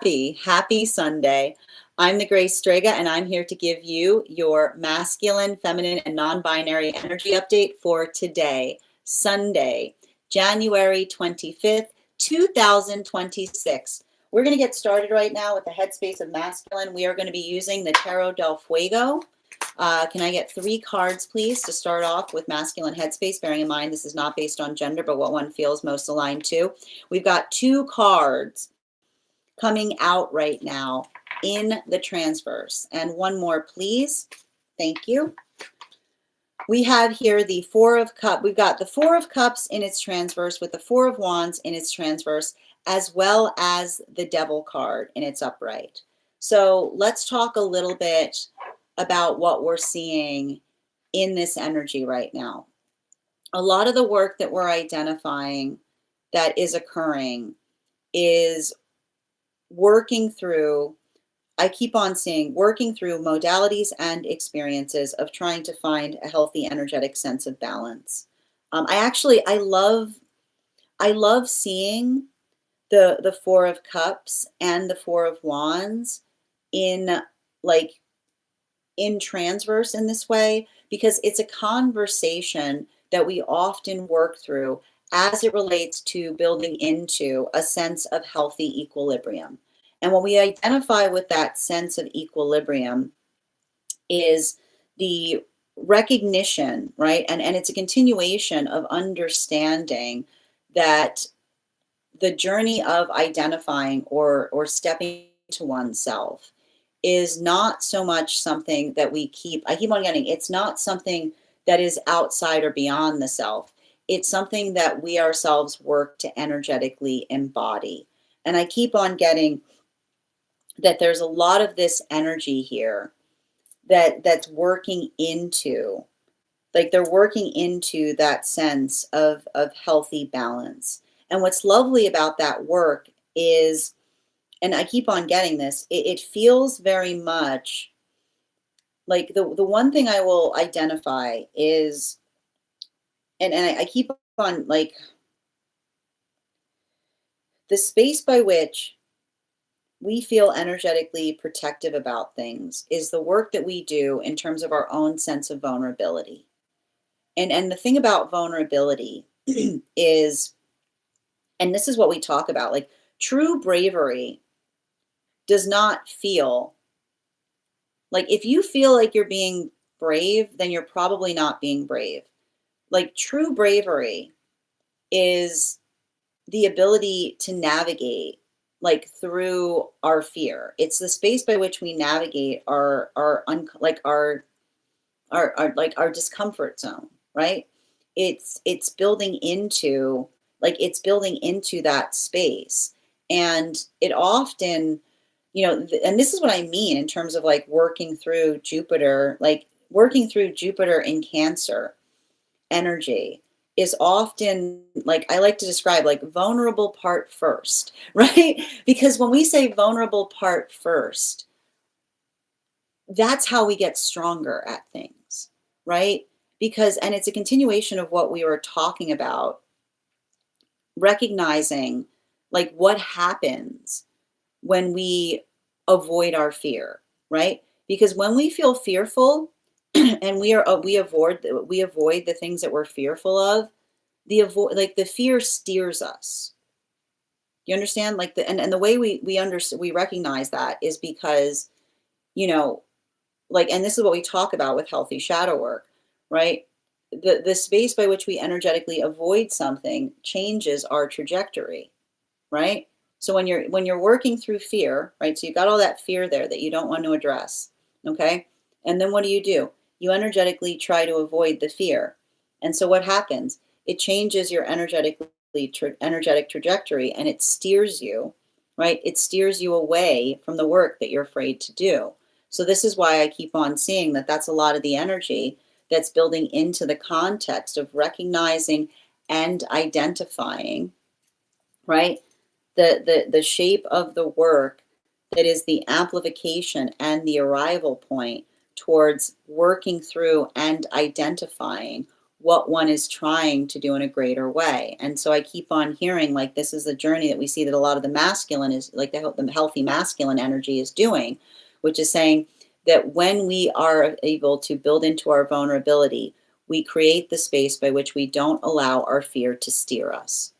Happy Sunday. I'm the Grace Strega, and I'm here to give you your masculine, feminine, and non-binary energy update for today, Sunday, January 25th, 2026. We're going to get started right now with the headspace of masculine. We are going to be using the Tarot del Fuego. Can I get 3 cards, please, to start off with masculine headspace, bearing in mind this is not based on gender, but what one feels most aligned to. We've got 2 cards coming out right now in the transverse. And one more, please. Thank you. We have here the 4 of Cups. We've got the 4 of Cups in its transverse with the 4 of Wands in its transverse, as well as the Devil card in its upright. So let's talk a little bit about what we're seeing in this energy right now. A lot of the work that we're identifying that is occurring is working through, I keep on saying, working through modalities and experiences of trying to find a healthy energetic sense of balance. I love seeing the 4 of Cups and the 4 of Wands in transverse in this way, because it's a conversation that we often work through as it relates to building into a sense of healthy equilibrium. And what we identify with that sense of equilibrium is the recognition, right? And it's a continuation of understanding that the journey of identifying or stepping to oneself is not so much something that I keep on getting, it's not something that is outside or beyond the self. It's something that we ourselves work to energetically embody. And I keep on getting that there's a lot of this energy here that's working into, they're working into that sense of healthy balance. And what's lovely about that work is, and I keep on getting this, it feels very much like the one thing I will identify is, and I keep on the space by which we feel energetically protective about things is the work that we do in terms of our own sense of vulnerability. And the thing about vulnerability is, and this is what we talk about, true bravery does not feel if you feel like you're being brave, then you're probably not being brave. True bravery is the ability to navigate through our fear. It's the space by which we navigate our discomfort zone, right? It's building into that space. And it often, and this is what I mean in terms of working through Jupiter in Cancer energy is often, I like to describe vulnerable part first, right? Because when we say vulnerable part first, that's how we get stronger at things, right? And it's a continuation of what we were talking about, recognizing what happens when we avoid our fear, right? Because when we feel fearful and we avoid the things that we're fearful of, the fear steers us. You understand? And the way we recognize that is because, and this is what we talk about with healthy shadow work, right? The space by which we energetically avoid something changes our trajectory, right? So when you're working through fear, right? So you've got all that fear there that you don't want to address, okay? And then what do? You energetically try to avoid the fear. And so what happens? It changes your energetic trajectory, and it steers you, right? It steers you away from the work that you're afraid to do. So this is why I keep on seeing that that's a lot of the energy that's building into the context of recognizing and identifying, right? The shape of the work that is the amplification and the arrival point towards working through and identifying what one is trying to do in a greater way. And so I keep on hearing like this is the journey that we see that a lot of the masculine is like the healthy masculine energy is doing, which is saying that when we are able to build into our vulnerability, we create the space by which we don't allow our fear to steer us.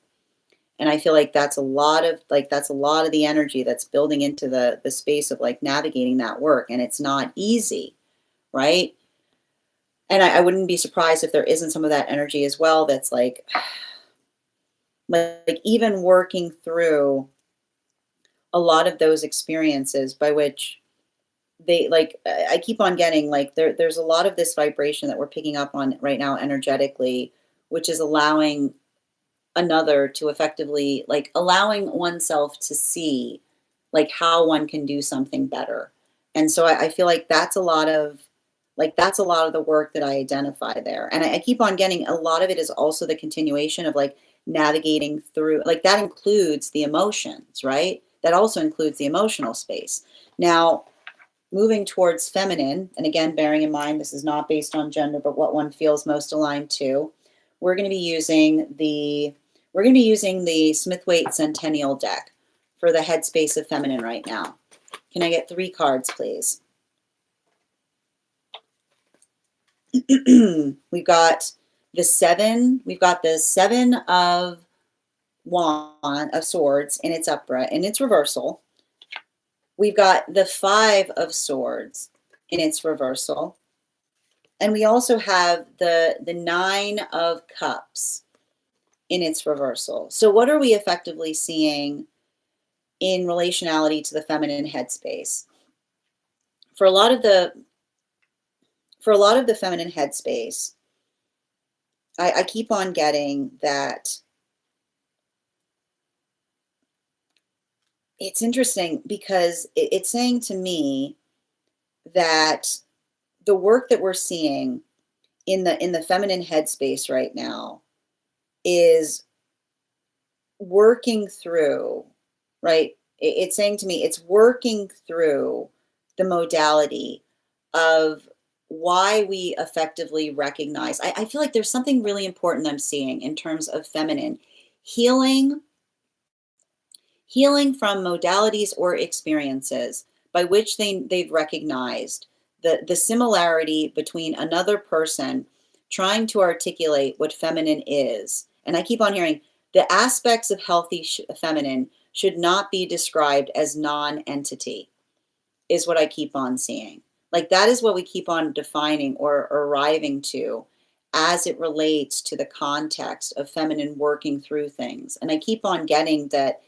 And I feel like that's a lot of the energy that's building into the space of like navigating that work. And it's not easy, right? And I wouldn't be surprised if there isn't some of that energy as well that's like even working through a lot of those experiences by which they like I keep on getting like there's a lot of this vibration that we're picking up on right now energetically, which is allowing another to effectively like allowing oneself to see like how one can do something better. And so I feel like that's a lot of the work that I identify there. And I keep on getting a lot of it is also the continuation of like navigating through like that includes the emotions, right? That also includes the emotional space. Now, moving towards feminine, and again, bearing in mind this is not based on gender, but what one feels most aligned to, we're going to be using the Smith-Waite Centennial deck for the headspace of feminine right now. Can I get 3 cards, please? We've got the 7 of swords in its upright in its reversal. We've got the 5 of swords in its reversal. And we also have the 9 of cups in its reversal. So what are we effectively seeing in relationality to the feminine headspace? For a lot of the feminine headspace, I keep on getting that it's interesting because it's saying to me that the work that we're seeing in the feminine headspace right now is working through, right? It's saying to me, it's working through the modality of why we effectively recognize. I feel like there's something really important I'm seeing in terms of feminine healing from modalities or experiences by which they've recognized the similarity between another person trying to articulate what feminine is. And I keep on hearing the aspects of healthy feminine should not be described as non-entity, is what I keep on seeing. Like that is what we keep on defining or arriving to as it relates to the context of feminine working through things. And I keep on getting that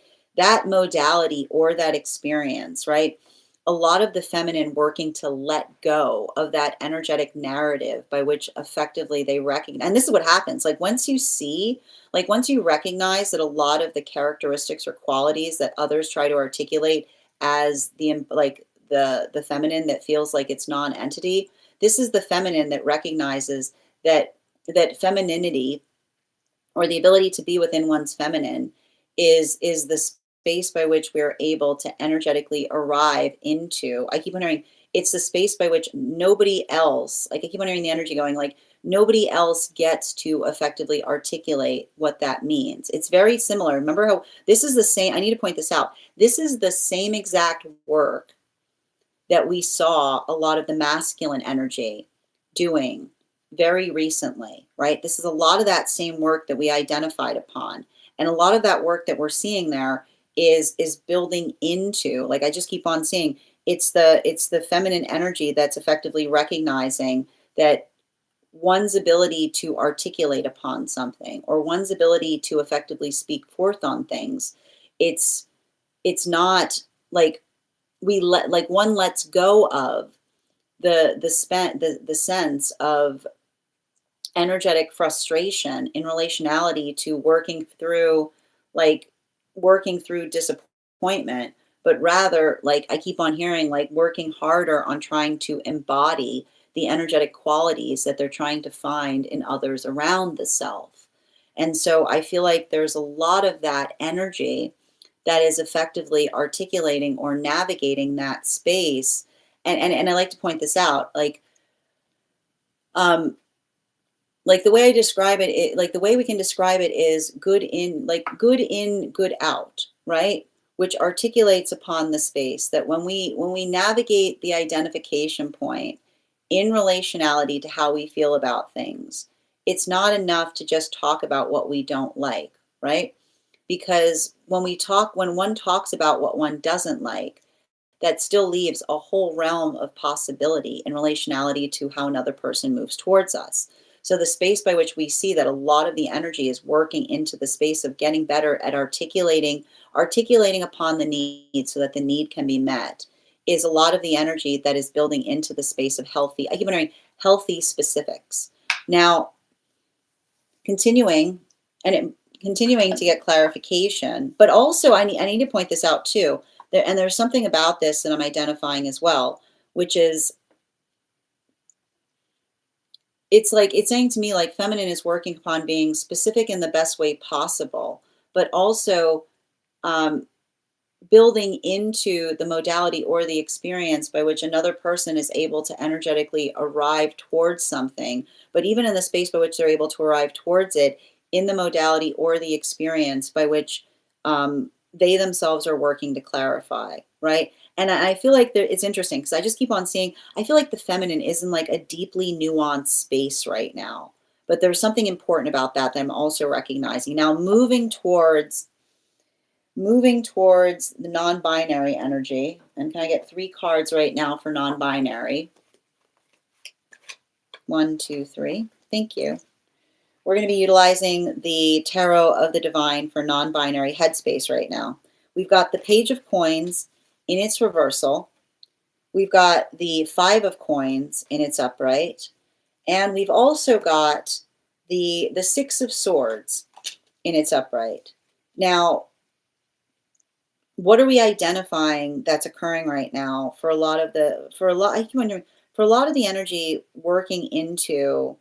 modality or that experience, right? A lot of the feminine working to let go of that energetic narrative by which effectively they recognize. And this is what happens. Like once you recognize that a lot of the characteristics or qualities that others try to articulate as the feminine that feels like it's non-entity, this is the feminine that recognizes that femininity or the ability to be within one's feminine is the space by which we're able to energetically arrive into. I keep wondering, it's the space by which nobody else, like I keep wondering the energy going, like nobody else gets to effectively articulate what that means. It's very similar. Remember how this is the same, I need to point this out. This is the same exact work that we saw a lot of the masculine energy doing very recently, right? This is a lot of that same work that we identified upon. And a lot of that work that we're seeing there is building into, like I just keep on seeing, it's the feminine energy that's effectively recognizing that one's ability to articulate upon something or one's ability to effectively speak forth on things, it's not like one lets go of the sense of energetic frustration in relationality to working through disappointment, but rather like I keep on hearing like working harder on trying to embody the energetic qualities that they're trying to find in others around the self. And so I feel like there's a lot of that energy that is effectively articulating or navigating that space. And I like to point this out, like like the way I describe it, like the way we can describe it is good in, like good in, good out, right? Which articulates upon the space that when we navigate the identification point in relationality to how we feel about things, it's not enough to just talk about what we don't like, right? Because when one talks about what one doesn't like, that still leaves a whole realm of possibility in relationality to how another person moves towards us. So the space by which we see that a lot of the energy is working into the space of getting better at articulating upon the need so that the need can be met is a lot of the energy that is building into the space of healthy, I keep wondering, healthy specifics. Now, continuing and continuing to get clarification, but also I need to point this out too. And there's something about this that I'm identifying as well, which is it's like it's saying to me like feminine is working upon being specific in the best way possible, but also um, building into the modality or the experience by which another person is able to energetically arrive towards something, but even in the space by which they're able to arrive towards it, in the modality or the experience by which they themselves are working to clarify, right? And I feel like it's interesting because I just keep on seeing, I feel like the feminine is in like a deeply nuanced space right now. But there's something important about that that I'm also recognizing. Now, moving towards the non-binary energy. And can I get 3 cards right now for non-binary? 1, 2, 3. Thank you. We're going to be utilizing the Tarot of the Divine for non-binary headspace right now. We've got the Page of Coins in its reversal. We've got the 5 of Coins in its upright. And we've also got the 6 of Swords in its upright. Now, what are we identifying that's occurring right now for a lot of I keep wondering, for a lot of the energy working into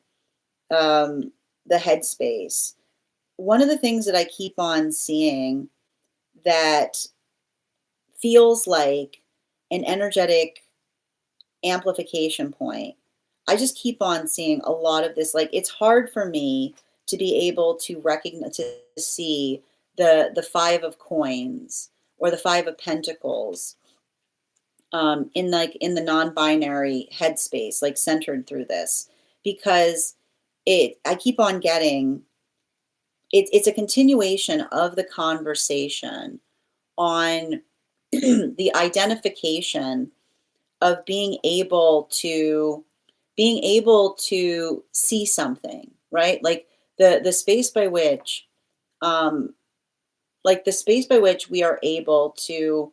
the headspace? One of the things that I keep on seeing that feels like an energetic amplification point, I just keep on seeing a lot of this. Like it's hard for me to be able to recognize, to see the 5 of Coins or the 5 of Pentacles in the non-binary headspace, like centered through this, because I keep on getting it's a continuation of the conversation on the identification of being able to see something, right? Like the space by which um the space by which we are able to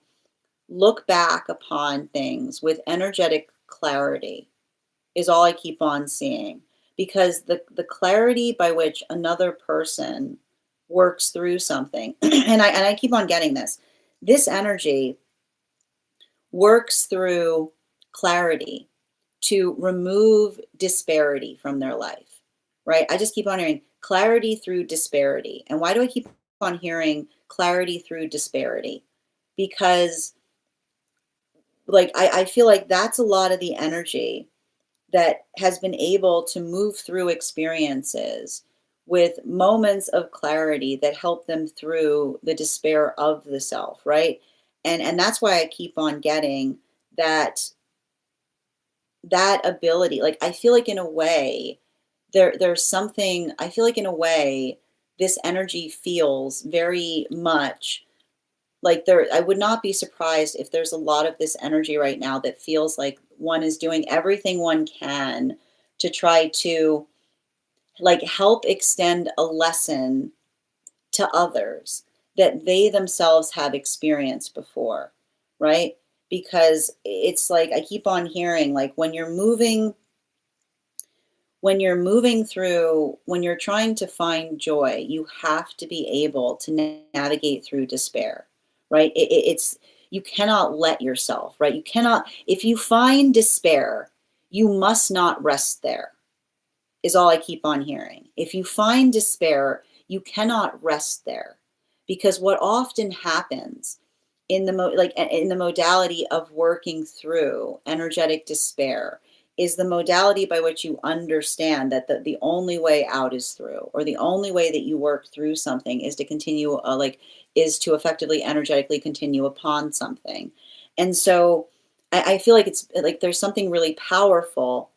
look back upon things with energetic clarity is all I keep on seeing, because the clarity by which another person works through something and I keep on getting this energy works through clarity to remove disparity from their life, right? I just keep on hearing clarity through disparity. And why do I keep on hearing clarity through disparity? Because like I feel like that's a lot of the energy that has been able to move through experiences with moments of clarity that help them through the despair of the self, right? And that's why I keep on getting that ability. Like I feel like in a way there's something, I feel like in a way this energy feels very much like I would not be surprised if there's a lot of this energy right now that feels like one is doing everything one can to try to like help extend a lesson to others that they themselves have experienced before, right? Because it's like I keep on hearing like when you're trying to find joy, you have to be able to navigate through despair, right? It's you cannot let yourself, right? You cannot, if you find despair, you must not rest there, is all I keep on hearing. If you find despair, you cannot rest there, because what often happens in the modality of working through energetic despair is the modality by which you understand that the only way out is through, or the only way that you work through something is to continue, is to effectively energetically continue upon something. And so I feel like it's like there's something really powerful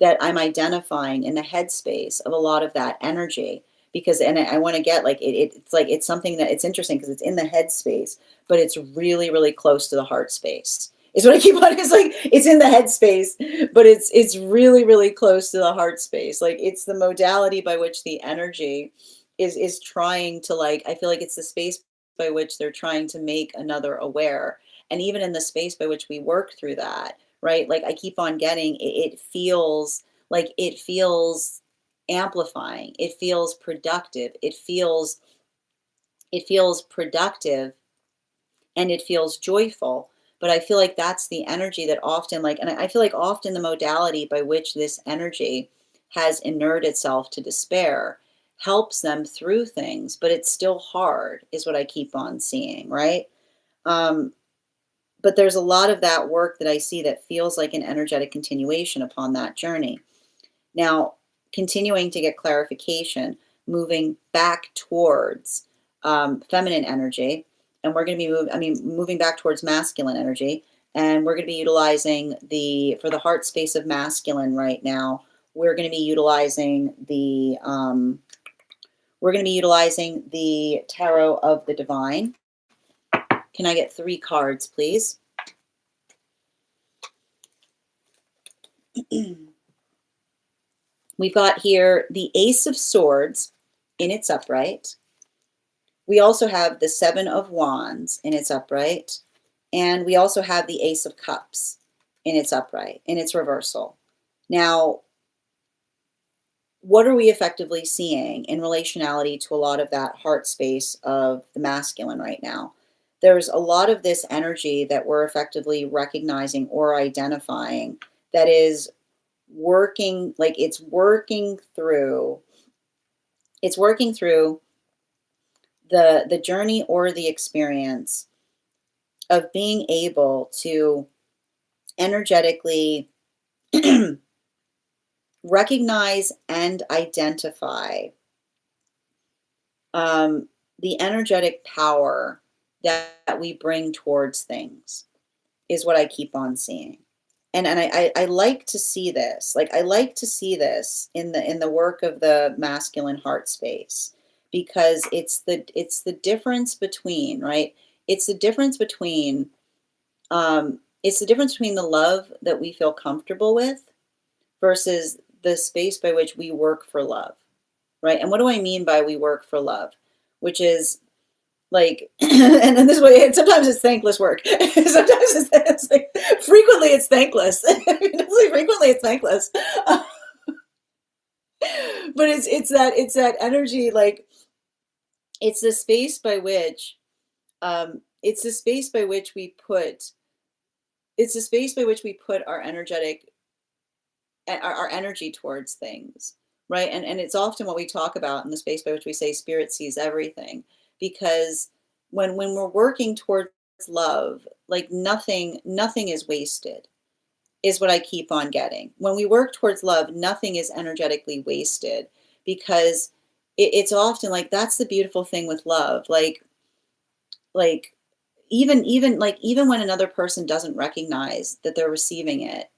that I'm identifying in the headspace of a lot of that energy. Because, and I want to get like it's like it's something that it's interesting because it's in the headspace, but it's really, really close to the heart space. Is what I keep on. It's like it's in the headspace, but it's really, really close to the heart space. Like it's the modality by which the energy is trying to, like, I feel like it's the space by which they're trying to make another aware. And even in the space by which we work through that, right? Like I keep on getting it feels like it feels amplifying. It feels productive. It feels productive, and it feels joyful. But I feel like that's the energy that often, like, and I feel like often the modality by which this energy has inured itself to despair helps them through things, but it's still hard, is what I keep on seeing, right? Um, but there's a lot of that work that I see that feels like an energetic continuation upon that journey. Now, continuing to get clarification, moving back towards feminine energy, and we're going to be moving back towards masculine energy, and we're going to be utilizing for the heart space of masculine right now. We're going to be utilizing the Tarot of the Divine. Can I get 3 cards, please? We've got here the Ace of Swords in its upright. We also have the 7 of Wands in its upright. And we also have the Ace of Cups in its upright, in its reversal. Now, what are we effectively seeing in relationality to a lot of that heart space of the masculine right now? There's a lot of this energy that we're effectively recognizing or identifying that is working, like it's working through the journey or the experience of being able to energetically recognize and identify the energetic power that we bring towards things, is what I keep on seeing. And I like to see this. Like I like to see this in the work of the masculine heart space, because it's the difference between, right? It's the difference between the love that we feel comfortable with versus the space by which we work for love, right? And what do I mean by we work for love? Which is like, and then this way, sometimes it's thankless work. Sometimes it's like, frequently it's thankless. Frequently it's thankless. But it's that energy, like it's the space by which it's the space by which we put our energy towards things, right? And it's often what we talk about in the space by which we say spirit sees everything, because when we're working towards love, like nothing is wasted, is what I keep on getting. When we work towards love, nothing is energetically wasted, because it's often like that's the beautiful thing with love. Like even when another person doesn't recognize that they're receiving it,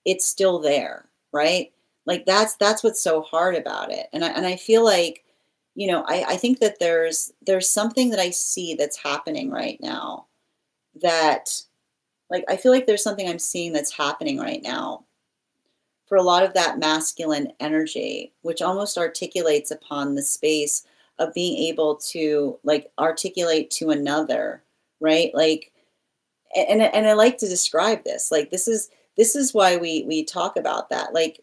it's still there, right? Like that's what's so hard about it. And I feel like, I think that there's something that I see that's happening right now, that like I feel like there's something I'm seeing that's happening right now for a lot of that masculine energy, which almost articulates upon the space of being able to like articulate to another, right? Like, and I like to describe this, like this is why we talk about that, like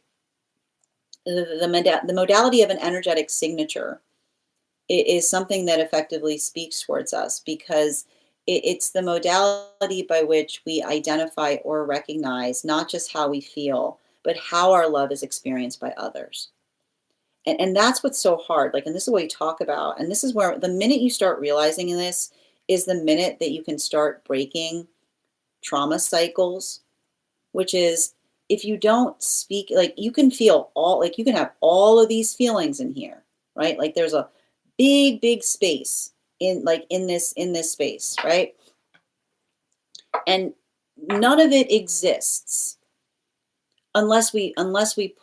the modality of an energetic signature is something that effectively speaks towards us, because it's the modality by which we identify or recognize not just how we feel, but how our love is experienced by others. And that's what's so hard. Like, and this is what we talk about. And this is where the minute you start realizing this is the minute that you can start breaking trauma cycles, which is if you don't speak, like you can feel all, like you can have all of these feelings in here, right? Like there's a big, big space in like in this space, right? And none of it exists unless we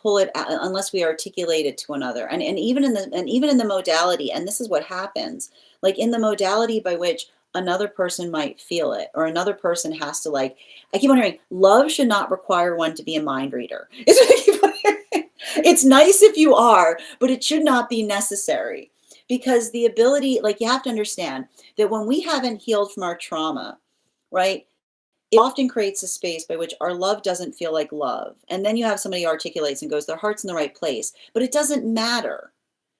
pull it out, unless we articulate it to another. And even in the modality, and this is what happens, like in the modality by which another person might feel it, or another person has to, like, I keep on hearing love should not require one to be a mind reader. It's what I keep on hearing. It's nice if you are, but it should not be necessary, because the ability, like, you have to understand that when we haven't healed from our trauma, right, it often creates a space by which our love doesn't feel like love. And then you have somebody articulates and goes, their heart's in the right place. But it doesn't matter.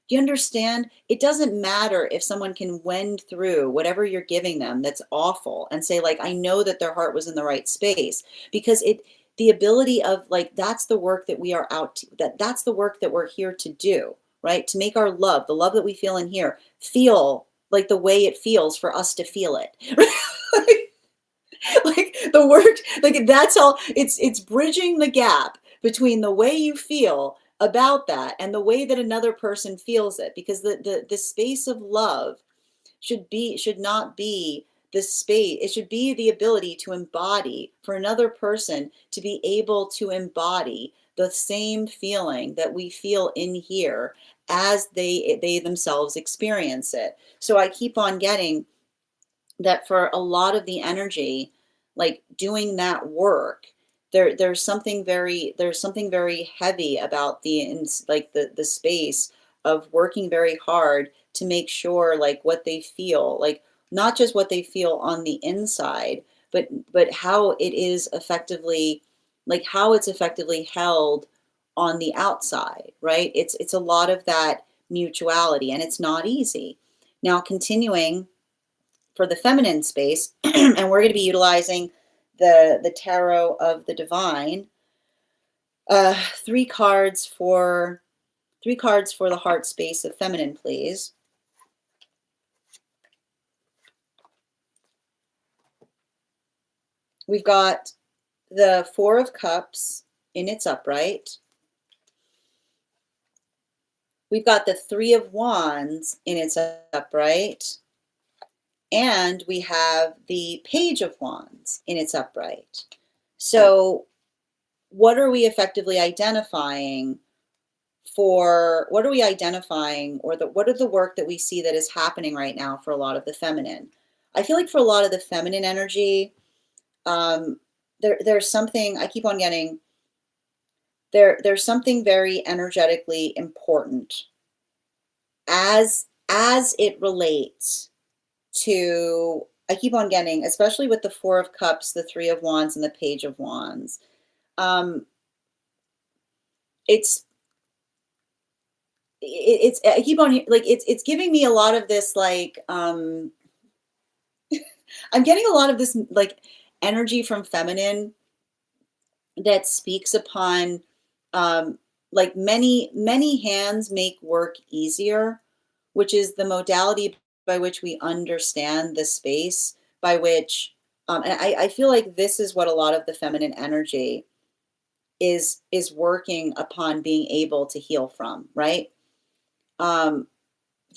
Do you understand? It doesn't matter if someone can wend through whatever you're giving them that's awful and say, like, I know that their heart was in the right space, because the ability of, like, that's the work that we are out to, that's the work that we're here to do, right? To make our love, the love that we feel in here, feel like the way it feels for us to feel it. Like the work, like that's all, it's bridging the gap between the way you feel about that and the way that another person feels it, because the space of love should not be the space, it should be the ability to embody, for another person to be able to embody the same feeling that we feel in here as they themselves experience it. So I keep on getting that for a lot of the energy, like doing that work, there's something very heavy about like the space of working very hard to make sure, like, what they feel, like not just what they feel on the inside, but how it is effectively, like how it's effectively held on the outside, right? It's a lot of that mutuality, and it's not easy. Now, continuing for the feminine space, and we're going to be utilizing the tarot of the divine. Three cards for the heart space of feminine, please. We've got the Four of Cups in its upright. We've got the Three of Wands in its upright. And we have the Page of Wands in its upright. So what are we effectively identifying for, what are we identifying, or what are the work that we see that is happening right now for a lot of the feminine? I feel like for a lot of the feminine energy, there's something, I keep on getting, there's something very energetically important as it relates to, I keep on getting, especially with the Four of Cups, the Three of Wands, and the Page of Wands. It's I keep on, like, it's giving me a lot of this, like, I'm getting a lot of this, like, energy from feminine that speaks upon, like, many hands make work easier, which is the modality by which we understand the space by which, and I feel like this is what a lot of the feminine energy is working upon being able to heal from, right? The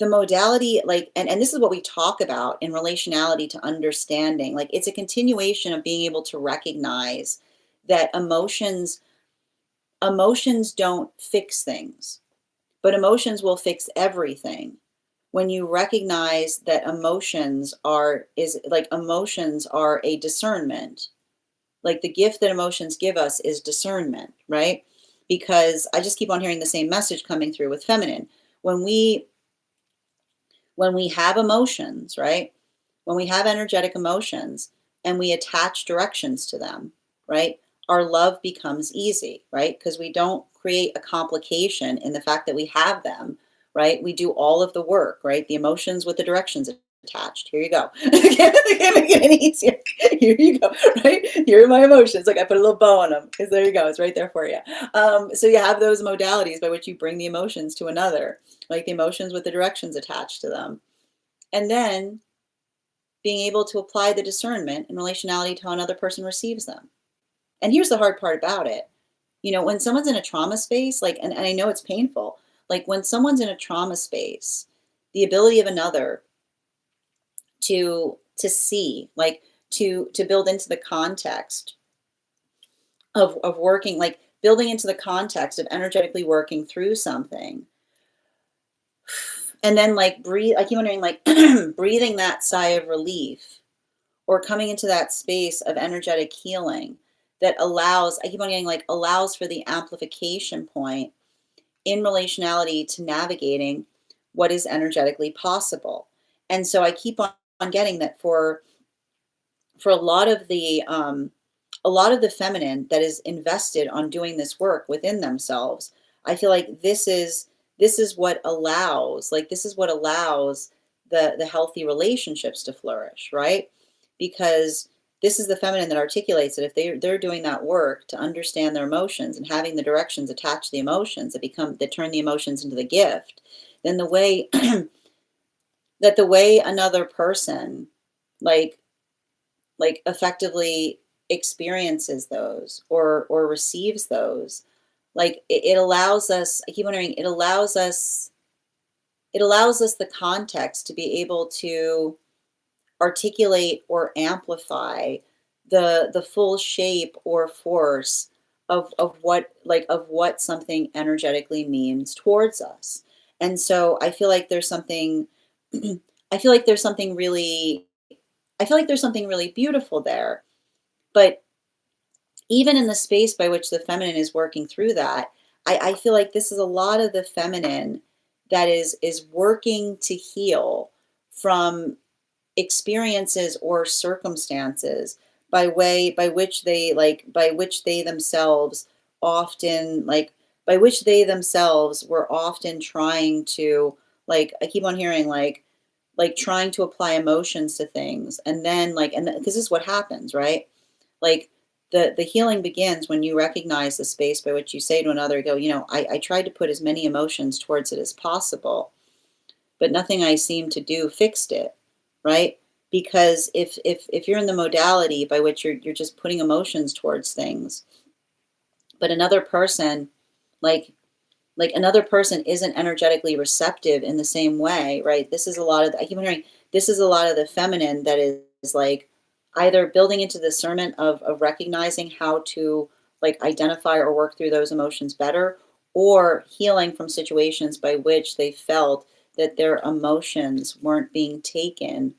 modality, like, and this is what we talk about in relationality to understanding, like, it's a continuation of being able to recognize that emotions don't fix things, but emotions will fix everything. When you recognize that emotions are a discernment, like the gift that emotions give us is discernment, right? Because I just keep on hearing the same message coming through with feminine. When we have emotions, right? When we have energetic emotions and we attach directions to them, right? Our love becomes easy, right? Because we don't create a complication in the fact that we have them, right? We do all of the work, right? The emotions with the directions attached. Here you go. I can't make it any easier. Here you go, right? Here are my emotions. Like, I put a little bow on them because there you go. It's right there for you. So you have those modalities by which you bring the emotions to another, like the emotions with the directions attached to them. And then being able to apply the discernment in relationality to how another person receives them. And here's the hard part about it. When someone's in a trauma space, like, and I know it's painful, like when someone's in a trauma space, the ability of another to see, like to build into the context of working, like building into the context of energetically working through something. And then like breathe, I keep wondering, like breathing that sigh of relief or coming into that space of energetic healing that allows, I keep on getting like allows for the amplification point in relationality to navigating what is energetically possible. And so I keep on getting that for a lot of the feminine that is invested on doing this work within themselves, I feel like this is what allows, like this is what allows the healthy relationships to flourish, right? Because this is the feminine that articulates that if they're doing that work to understand their emotions and having the directions attached to the emotions that turn the emotions into the gift, then the way that the way another person like effectively experiences those or receives those, like it allows us, I keep wondering, it allows us the context to be able to articulate or amplify the full shape or force of what something energetically means towards us. And so I feel like there's something I feel like there's something really I feel like there's something really beautiful there. But even in the space by which the feminine is working through that, I feel like this is a lot of the feminine that is working to heal from experiences or circumstances by which they themselves often by which they themselves were often trying to, like, I keep on hearing, like trying to apply emotions to things, and then and this is what happens, right? Like the healing begins when you recognize the space by which you say to another, go, I tried to put as many emotions towards it as possible, but nothing I seem to do fixed it, right? Because if you're in the modality by which you're just putting emotions towards things, but another person, like another person isn't energetically receptive in the same way, right? This is a lot of, I keep hearing, this is a lot of the feminine that is like either building into the discernment of recognizing how to like identify or work through those emotions better, or healing from situations by which they felt that their emotions weren't being taken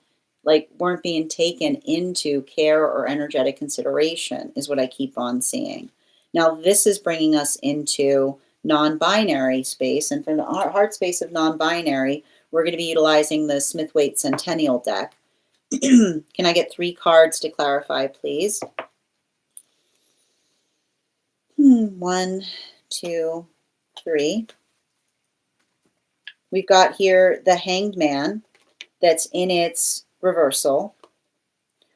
into care or energetic consideration, is what I keep on seeing. Now, this is bringing us into non-binary space. And from the heart space of non-binary, we're going to be utilizing the Smith-Waite Centennial deck. Can I get 3 cards to clarify, please? 1, 2, 3. We've got here the Hanged Man that's in its reversal.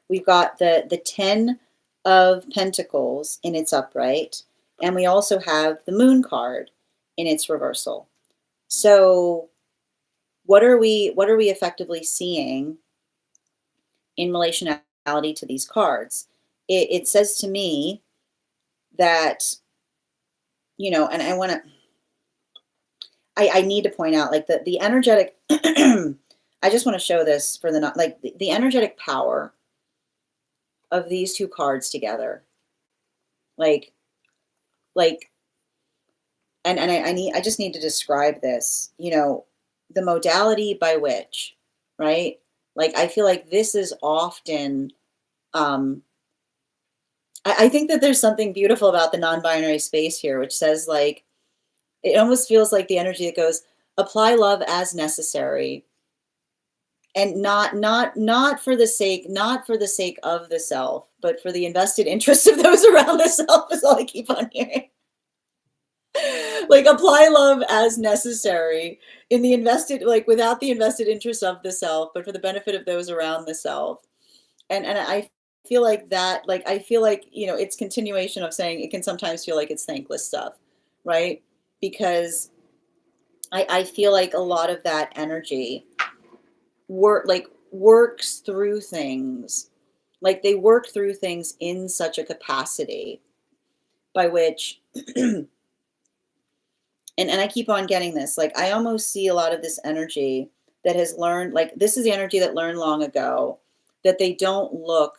We've got the 10 of Pentacles in its upright. And we also have the Moon card in its reversal. So what are we effectively seeing in relationality to these cards? It says to me that, and I need to point out, like, the energetic, I just want to show this for the energetic power of these 2 cards together. Like, and I just need to describe this, the modality by which, right? Like, I feel like this is often, I think that there's something beautiful about the non-binary space here, which says, like, it almost feels like the energy that goes, apply love as necessary, and not for the sake of the self, but for the invested interest of those around the self, is all I keep on hearing. Like, apply love as necessary in the invested, like, without the invested interest of the self, but for the benefit of those around the self. And I feel like that, like, I feel like, it's continuation of saying it can sometimes feel like it's thankless stuff, right? Because I feel like a lot of that energy works through things, like they work through things in such a capacity, by which and I keep on getting this. Like I almost see a lot of this energy that has learned, like this is the energy that learned long ago, that they don't look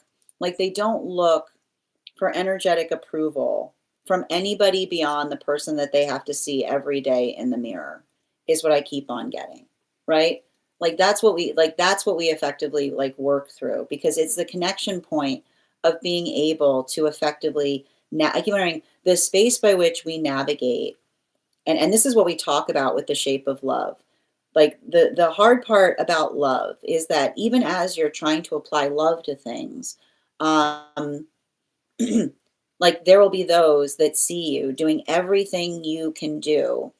for energetic approval from anybody beyond the person that they have to see every day in the mirror, is what I keep on getting. Right? That's what we effectively like work through, because it's the connection point of being able to effectively I keep wondering the space by which we navigate, and this is what we talk about with the shape of love. Like the hard part about love is that even as you're trying to apply love to things, um like there will be those that see you doing everything you can do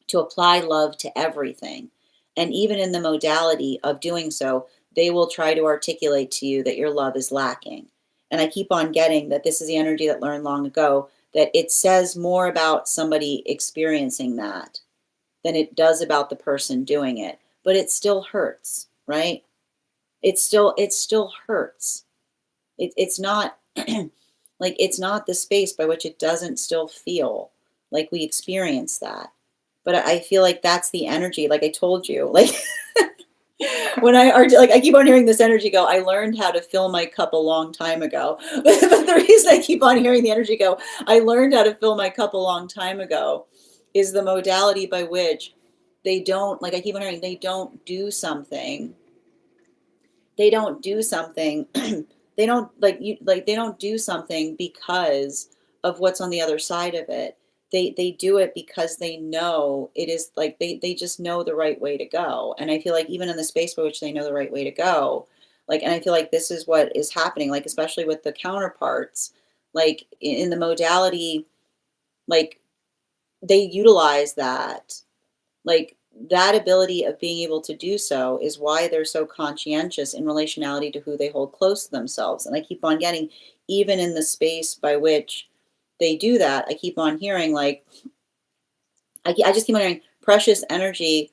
to apply love to everything, and even in the modality of doing so, they will try to articulate to you that your love is lacking. And I keep on getting that this is the energy that learned long ago, that it says more about somebody experiencing that than it does about the person doing it. But it still hurts, right? It still hurts. It's not like it's not the space by which it doesn't still feel like we experience that. But I feel like that's the energy. Like I told you, like like I keep on hearing this energy go, I learned how to fill my cup a long time ago. But the reason I keep on hearing the energy go, I learned how to fill my cup a long time ago, is the modality by which they don't, like I keep on hearing, they don't do something they don't like you like they don't do something because of what's on the other side of it. They do it because they know it is, like they just know the right way to go. And I feel like even in the space by which they know the right way to go, like, and I feel like this is what is happening, like especially with the counterparts, like in the modality, like they utilize that, like that ability of being able to do so is why they're so conscientious in relationality to who they hold close to themselves. And I keep on getting, even in the space by which they do that, I keep on hearing like, I just keep on hearing precious energy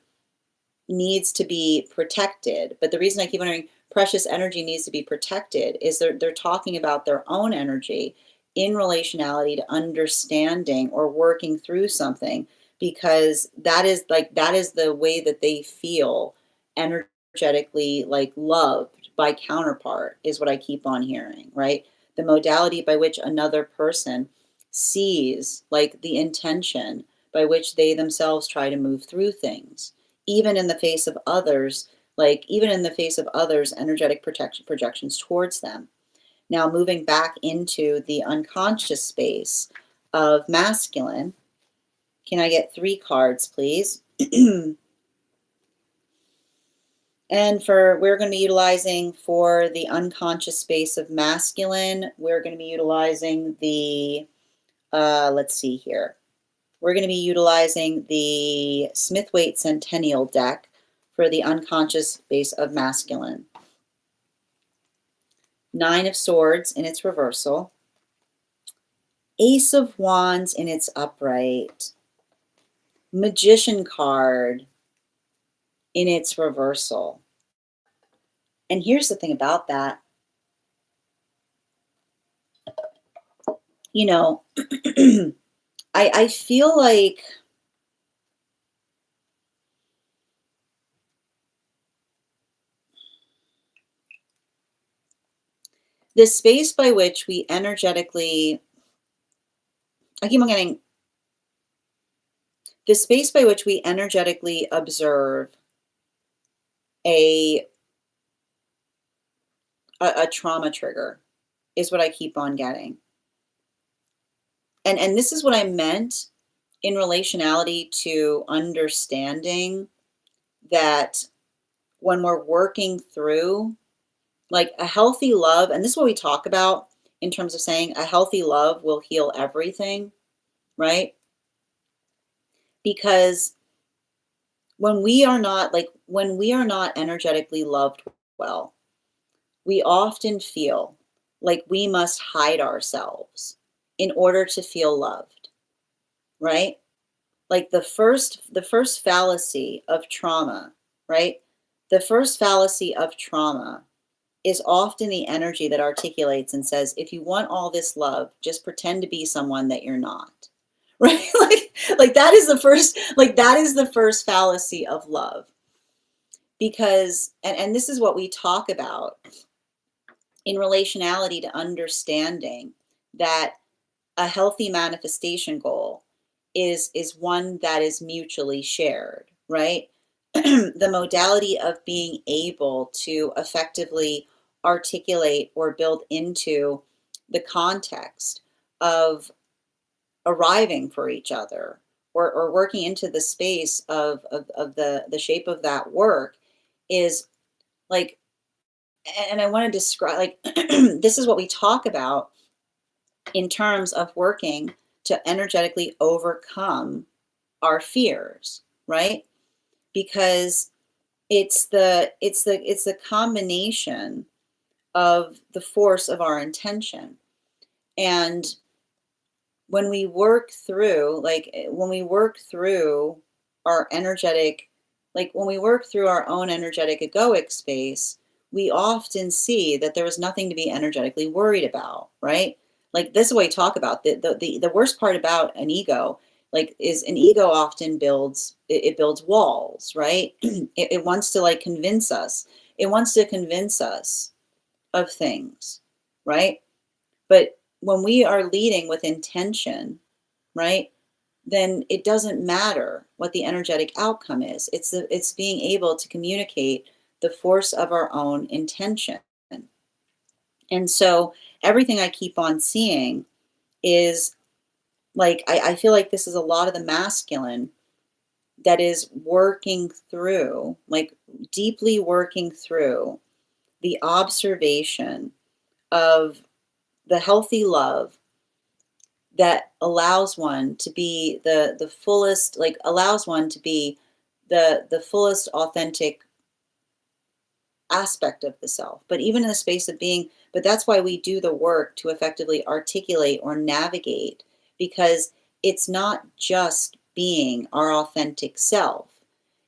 needs to be protected. But the reason I keep wondering precious energy needs to be protected is they're talking about their own energy in relationality to understanding or working through something, because that is the way that they feel energetically like loved by counterpart, is what I keep on hearing, right? The modality by which another person sees like the intention by which they themselves try to move through things, even in the face of others, like even in the face of others' energetic protection projections towards them. Now, moving back into the unconscious space of masculine, can I get 3 cards, please? And we're going to be utilizing for the unconscious space of masculine, we're going to be utilizing the, let's see here. We're going to be utilizing the Smith-Waite Centennial deck for the unconscious base of masculine. 9 of Swords in its reversal. Ace of Wands in its upright. Magician card in its reversal. And here's the thing about that. You know, I feel like the space by which we energetically, I keep on getting the space by which we energetically observe a trauma trigger is what I keep on getting. And this is what I meant in relationality to understanding that when we're working through like a healthy love, and this is what we talk about in terms of saying a healthy love will heal everything, right? Because when we are not energetically loved well, we often feel like we must hide ourselves in order to feel loved, right? Like the first fallacy of trauma, right? The first fallacy of trauma is often the energy that articulates and says, if you want all this love, just pretend to be someone that you're not. Right? Like that is the first, like that is the first fallacy of love. Because, and this is what we talk about in relationality to understanding that a healthy manifestation goal is one that is mutually shared, right? The modality of being able to effectively articulate or build into the context of arriving for each other, or working into the space of the shape of that work is like, and I want to describe, like, this is what we talk about in terms of working to energetically overcome our fears, right? Because it's the combination of the force of our intention. And when we work through, when we work through our energetic, like when we work through our own energetic egoic space, we often see that there was nothing to be energetically worried about, right? Like this is what we talk about. The worst part about an ego, like, is an ego often builds, it builds walls, right? It wants to like convince us. It wants to convince us of things, right? But when we are leading with intention, right, then it doesn't matter what the energetic outcome is. It's being able to communicate the force of our own intention. And so everything I keep on seeing is like, I feel like this is a lot of the masculine that is working through, like deeply working through the observation of the healthy love that allows one to be the fullest, like allows one to be the fullest authentic aspect of the self. But even in the space of being, but that's why we do the work to effectively articulate or navigate, because it's not just being our authentic self.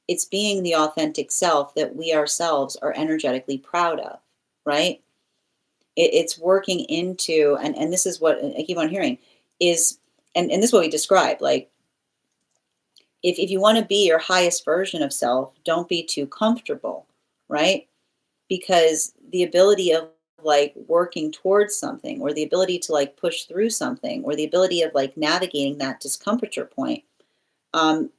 It's being the authentic self that we ourselves are energetically proud of, right? It's working into, and this is what I keep on hearing is, and this is what we describe, like, if you want to be your highest version of self, don't be too comfortable, right? Because the ability of like working towards something, or the ability to like push through something, or the ability of like navigating that discomfiture point, um,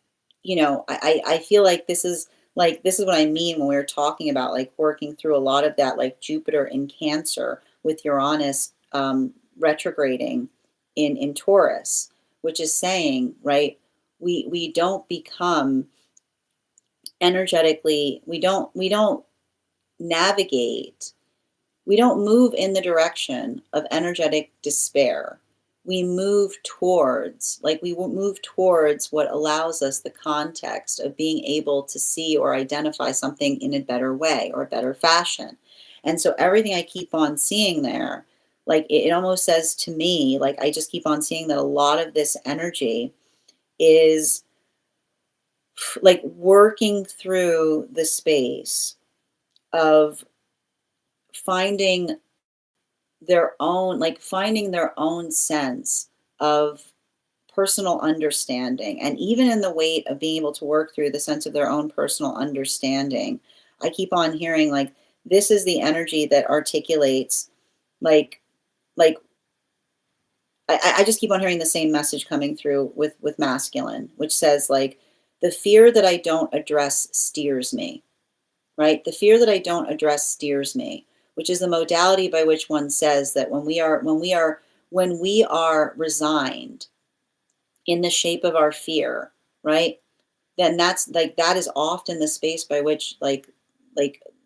I feel like this is what I mean when we were talking about like working through a lot of that, like Jupiter in Cancer with Uranus retrograding in Taurus, which is saying, right, we don't become energetically, we don't navigate, we don't move in the direction of energetic despair. We move towards, like, we will move towards what allows us the context of being able to see or identify something in a better way or a better fashion. And so everything I keep on seeing there, like it almost says to me, like I just keep on seeing that a lot of this energy is like working through the space of finding finding their own sense of personal understanding. And even in the weight of being able to work through the sense of their own personal understanding, I keep on hearing like this is the energy that articulates, like like I just keep on hearing the same message coming through with masculine, which says like the fear that I don't address steers me, right? The fear that I don't address steers me, which is the modality by which one says that when we are resigned in the shape of our fear, right? Then that's like that is often the space by which like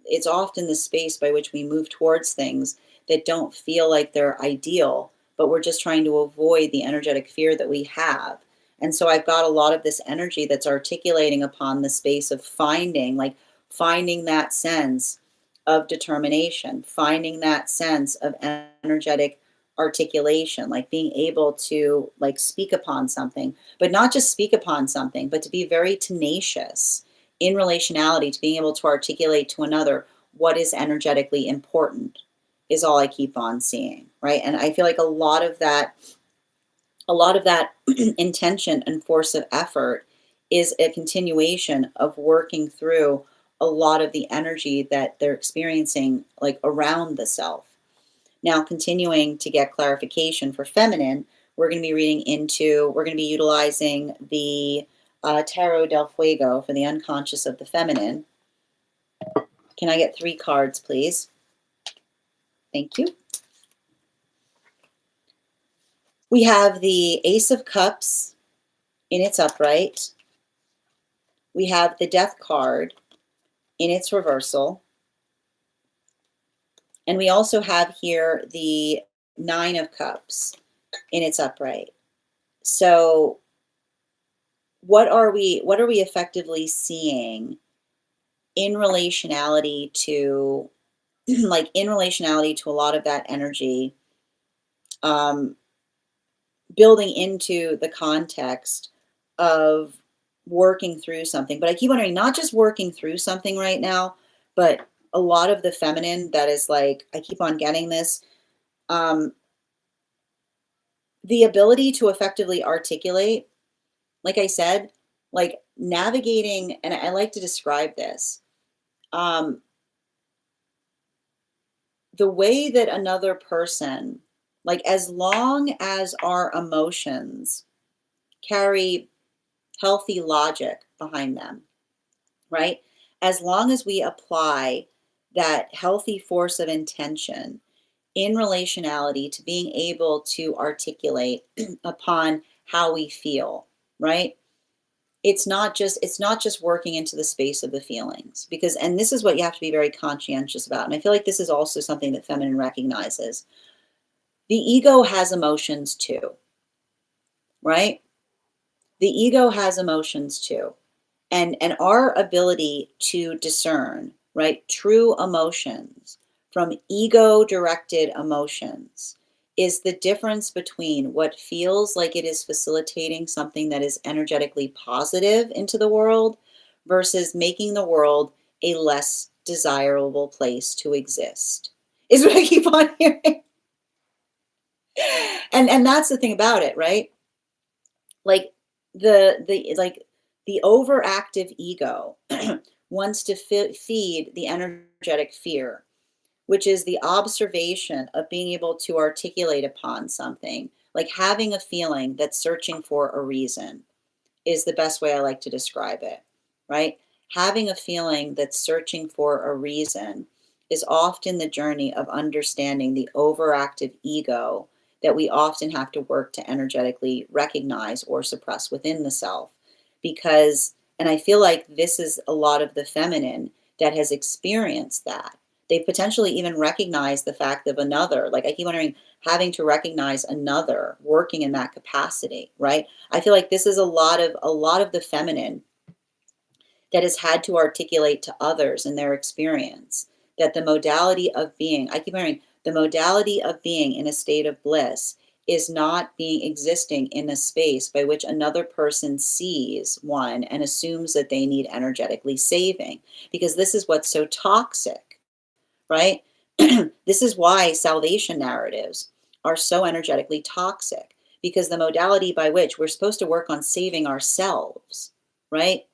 it's often the space by which we move towards things that don't feel like they're ideal, but we're just trying to avoid the energetic fear that we have. And so I've got a lot of this energy that's articulating upon the space of finding that sense of determination, finding that sense of energetic articulation, like being able to like speak upon something, but not just speak upon something, but to be very tenacious in relationality to being able to articulate to another what is energetically important is all I keep on seeing, right? And I feel like a lot of that intention and force of effort is a continuation of working through a lot of the energy that they're experiencing like around the self. Now, continuing to get clarification for feminine, we're going to be utilizing the Tarot del Fuego for the unconscious of the feminine. Can I get 3 cards, please? Thank you. We have the Ace of Cups in its upright. We have the Death card in its reversal. And we also have here the Nine of Cups in its upright. So what are we effectively seeing in relationality to in relationality to a lot of that energy, building into the context of working through something? But I keep wondering, not just working through something right now, but a lot of the feminine that is like, I keep on getting this, the ability to effectively articulate, like I said, like navigating, and I like to describe this, the way that another person, like as long as our emotions carry healthy logic behind them, right? As long as we apply that healthy force of intention in relationality to being able to articulate upon how we feel, right? It's not just working into the space of the feelings, because, and this is what you have to be very conscientious about, and I feel like this is also something that feminine recognizes. The ego has emotions too, right? The ego has emotions too. And our ability to discern, right, true emotions from ego directed emotions is the difference between what feels like it is facilitating something that is energetically positive into the world versus making the world a less desirable place to exist, is what I keep on hearing. And that's the thing about it, right? Like the overactive ego wants to feed the energetic fear, which is the observation of being able to articulate upon something, like having a feeling that's searching for a reason, is the best way I like to describe it, right? Having a feeling that's searching for a reason is often the journey of understanding the overactive ego that we often have to work to energetically recognize or suppress within the self. Because, and I feel like this is a lot of the feminine that has experienced that. They potentially even recognize the fact of another. Like I keep wondering, having to recognize another working in that capacity, right? I feel like this is a lot of the feminine that has had to articulate to others in their experience that the modality of being, I keep hearing, the modality of being in a state of bliss is not being existing in a space by which another person sees one and assumes that they need energetically saving, because this is what's so toxic, right? This is why salvation narratives are so energetically toxic, because the modality by which we're supposed to work on saving ourselves, right?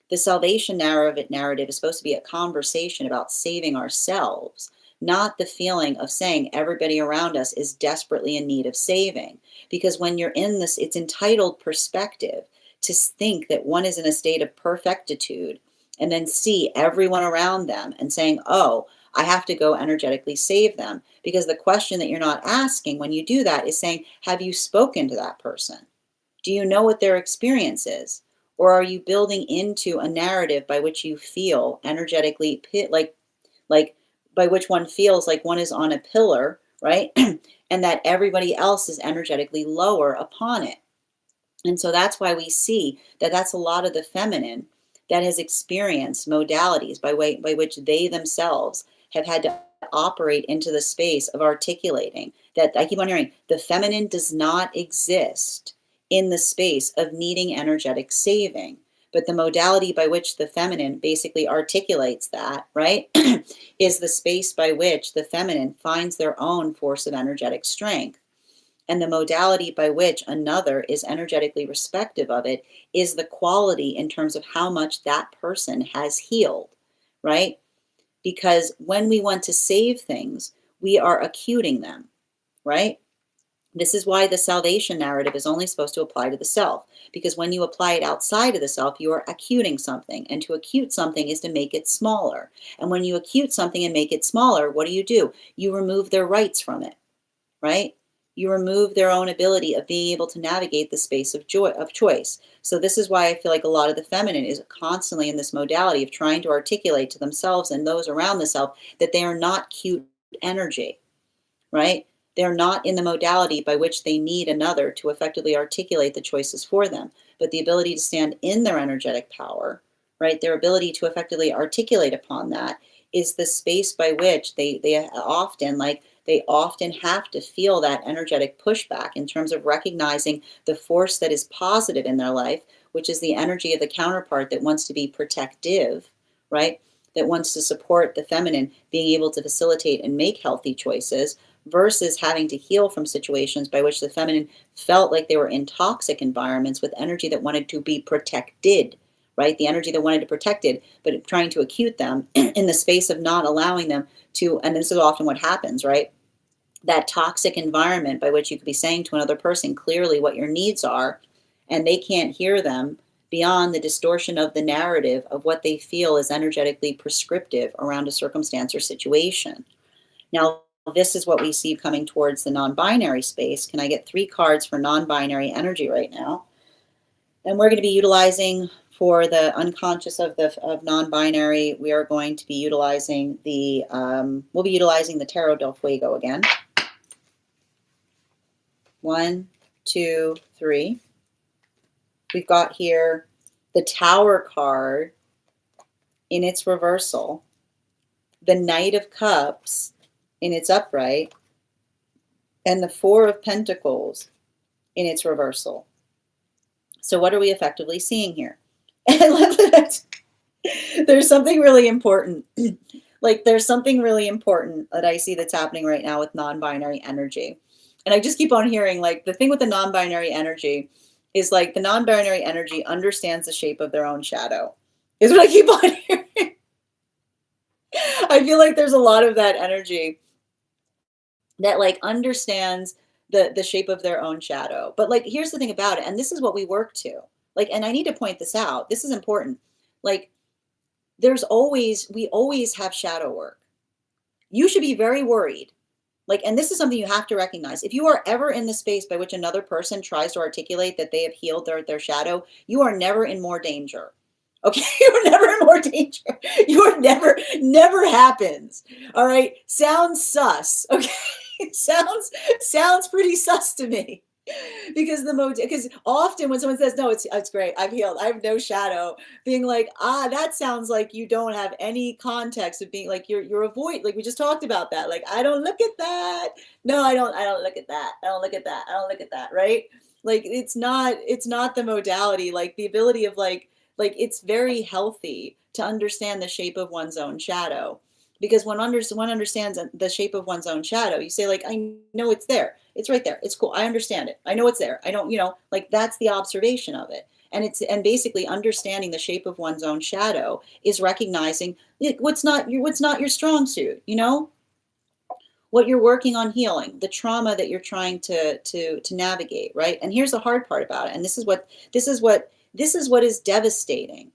The salvation narrative is supposed to be a conversation about saving ourselves, not the feeling of saying everybody around us is desperately in need of saving. Because when you're in this, it's entitled perspective to think that one is in a state of perfectitude and then see everyone around them and saying, oh, I have to go energetically save them. Because the question that you're not asking when you do that is saying, have you spoken to that person? Do you know what their experience is? Or are you building into a narrative by which you feel energetically like by which one feels like one is on a pillar, right? And that everybody else is energetically lower upon it. And so that's why we see that that's a lot of the feminine that has experienced modalities by which they themselves have had to operate into the space of articulating that. I keep on hearing the feminine does not exist in the space of needing energetic saving, But the modality by which the feminine basically articulates that, right, is the space by which the feminine finds their own force of energetic strength. And the modality by which another is energetically respective of it is the quality in terms of how much that person has healed, right? Because when we want to save things, we are acuting them, right? This is why the salvation narrative is only supposed to apply to the self, because when you apply it outside of the self, you are acuting something, and to acute something is to make it smaller. And when you acute something and make it smaller, what do? You remove their rights from it, right? You remove their own ability of being able to navigate the space of joy, of choice. So this is why I feel like a lot of the feminine is constantly in this modality of trying to articulate to themselves and those around the self that they are not cute energy, right? They're not in the modality by which they need another to effectively articulate the choices for them, but the ability to stand in their energetic power, right? Their ability to effectively articulate upon that is the space by which they often have to feel that energetic pushback in terms of recognizing the force that is positive in their life, which is the energy of the counterpart that wants to be protective, right? That wants to support the feminine being able to facilitate and make healthy choices versus having to heal from situations by which the feminine felt like they were in toxic environments with energy that wanted to be protected, right? The energy that wanted to protect it, but trying to acute them in the space of not allowing them to, and this is often what happens, right? That toxic environment by which you could be saying to another person clearly what your needs are, and they can't hear them beyond the distortion of the narrative of what they feel is energetically prescriptive around a circumstance or situation. Now, this is what we see coming towards the non-binary space. Can I get 3 cards for non-binary energy right now? And we're going to be utilizing for the unconscious of non-binary. We are going to be utilizing the we'll be utilizing the Tarot del Fuego again. 1, 2, 3. We've got here the Tower card in its reversal, the Knight of Cups in its upright, and the Four of Pentacles in its reversal. So what are we effectively seeing here? There's something really important. Like there's something really important that I see that's happening right now with non-binary energy. And I just keep on hearing, like, the thing with the non-binary energy is like the non-binary energy understands the shape of their own shadow, is what I keep on hearing. I feel like there's a lot of that energy that like understands the shape of their own shadow. But like here's the thing about it, and this is what we work to. Like, and I need to point this out. This is important. Like we always have shadow work. You should be very worried. Like, and this is something you have to recognize. If you are ever in the space by which another person tries to articulate that they have healed their shadow, you are never in more danger. Okay, you're never in more danger. You are never happens. All right, sounds sus. Okay, sounds pretty sus to me. Because often when someone says no, it's great, I've healed, I have no shadow, being like, that sounds like you don't have any context of being like you're avoid, like we just talked about that, like I don't look at that, no, I don't look at that, I don't look at that, I don't look at that, right? Like it's not the modality, like the ability of like it's very healthy to understand the shape of one's own shadow. Because when one understands the shape of one's own shadow, you say like, I know it's there. It's right there. It's cool. I understand it. I know it's there. I don't, like that's the observation of it. And basically understanding the shape of one's own shadow is recognizing what's not your strong suit, what you're working on healing, the trauma that you're trying to navigate, right? And here's the hard part about it. And this is what is devastating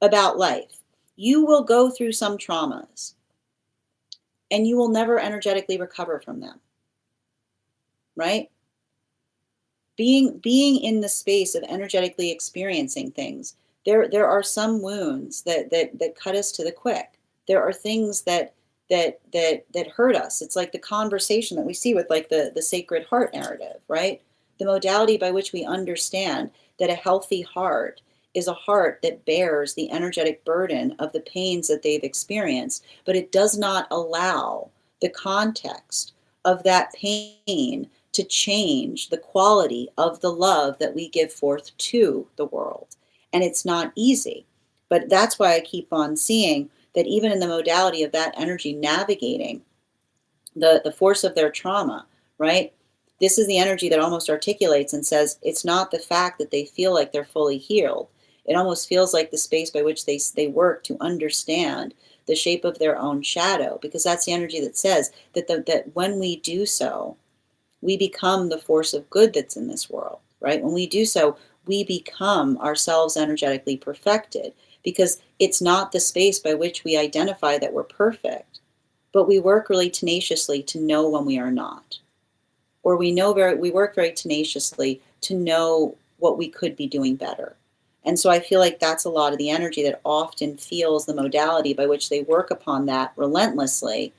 about life. You will go through some traumas and you will never energetically recover from them, right? Being in the space of energetically experiencing things, there are some wounds that cut us to the quick. There are things that hurt us. It's like the conversation that we see with like the Sacred Heart narrative, right? The modality by which we understand that a healthy heart is a heart that bears the energetic burden of the pains that they've experienced, but it does not allow the context of that pain to change the quality of the love that we give forth to the world. And it's not easy. But that's why I keep on seeing that even in the modality of that energy navigating the force of their trauma, right? This is the energy that almost articulates and says it's not the fact that they feel like they're fully healed. It almost feels like the space by which they work to understand the shape of their own shadow, because that's the energy that says that when we do so, we become the force of good that's in this world, right? When we do so, we become ourselves energetically perfected, because it's not the space by which we identify that we're perfect, but we work really tenaciously to know when we are not. Or we work very tenaciously to know what we could be doing better. And so I feel like that's a lot of the energy that often feels the modality by which they work upon that relentlessly.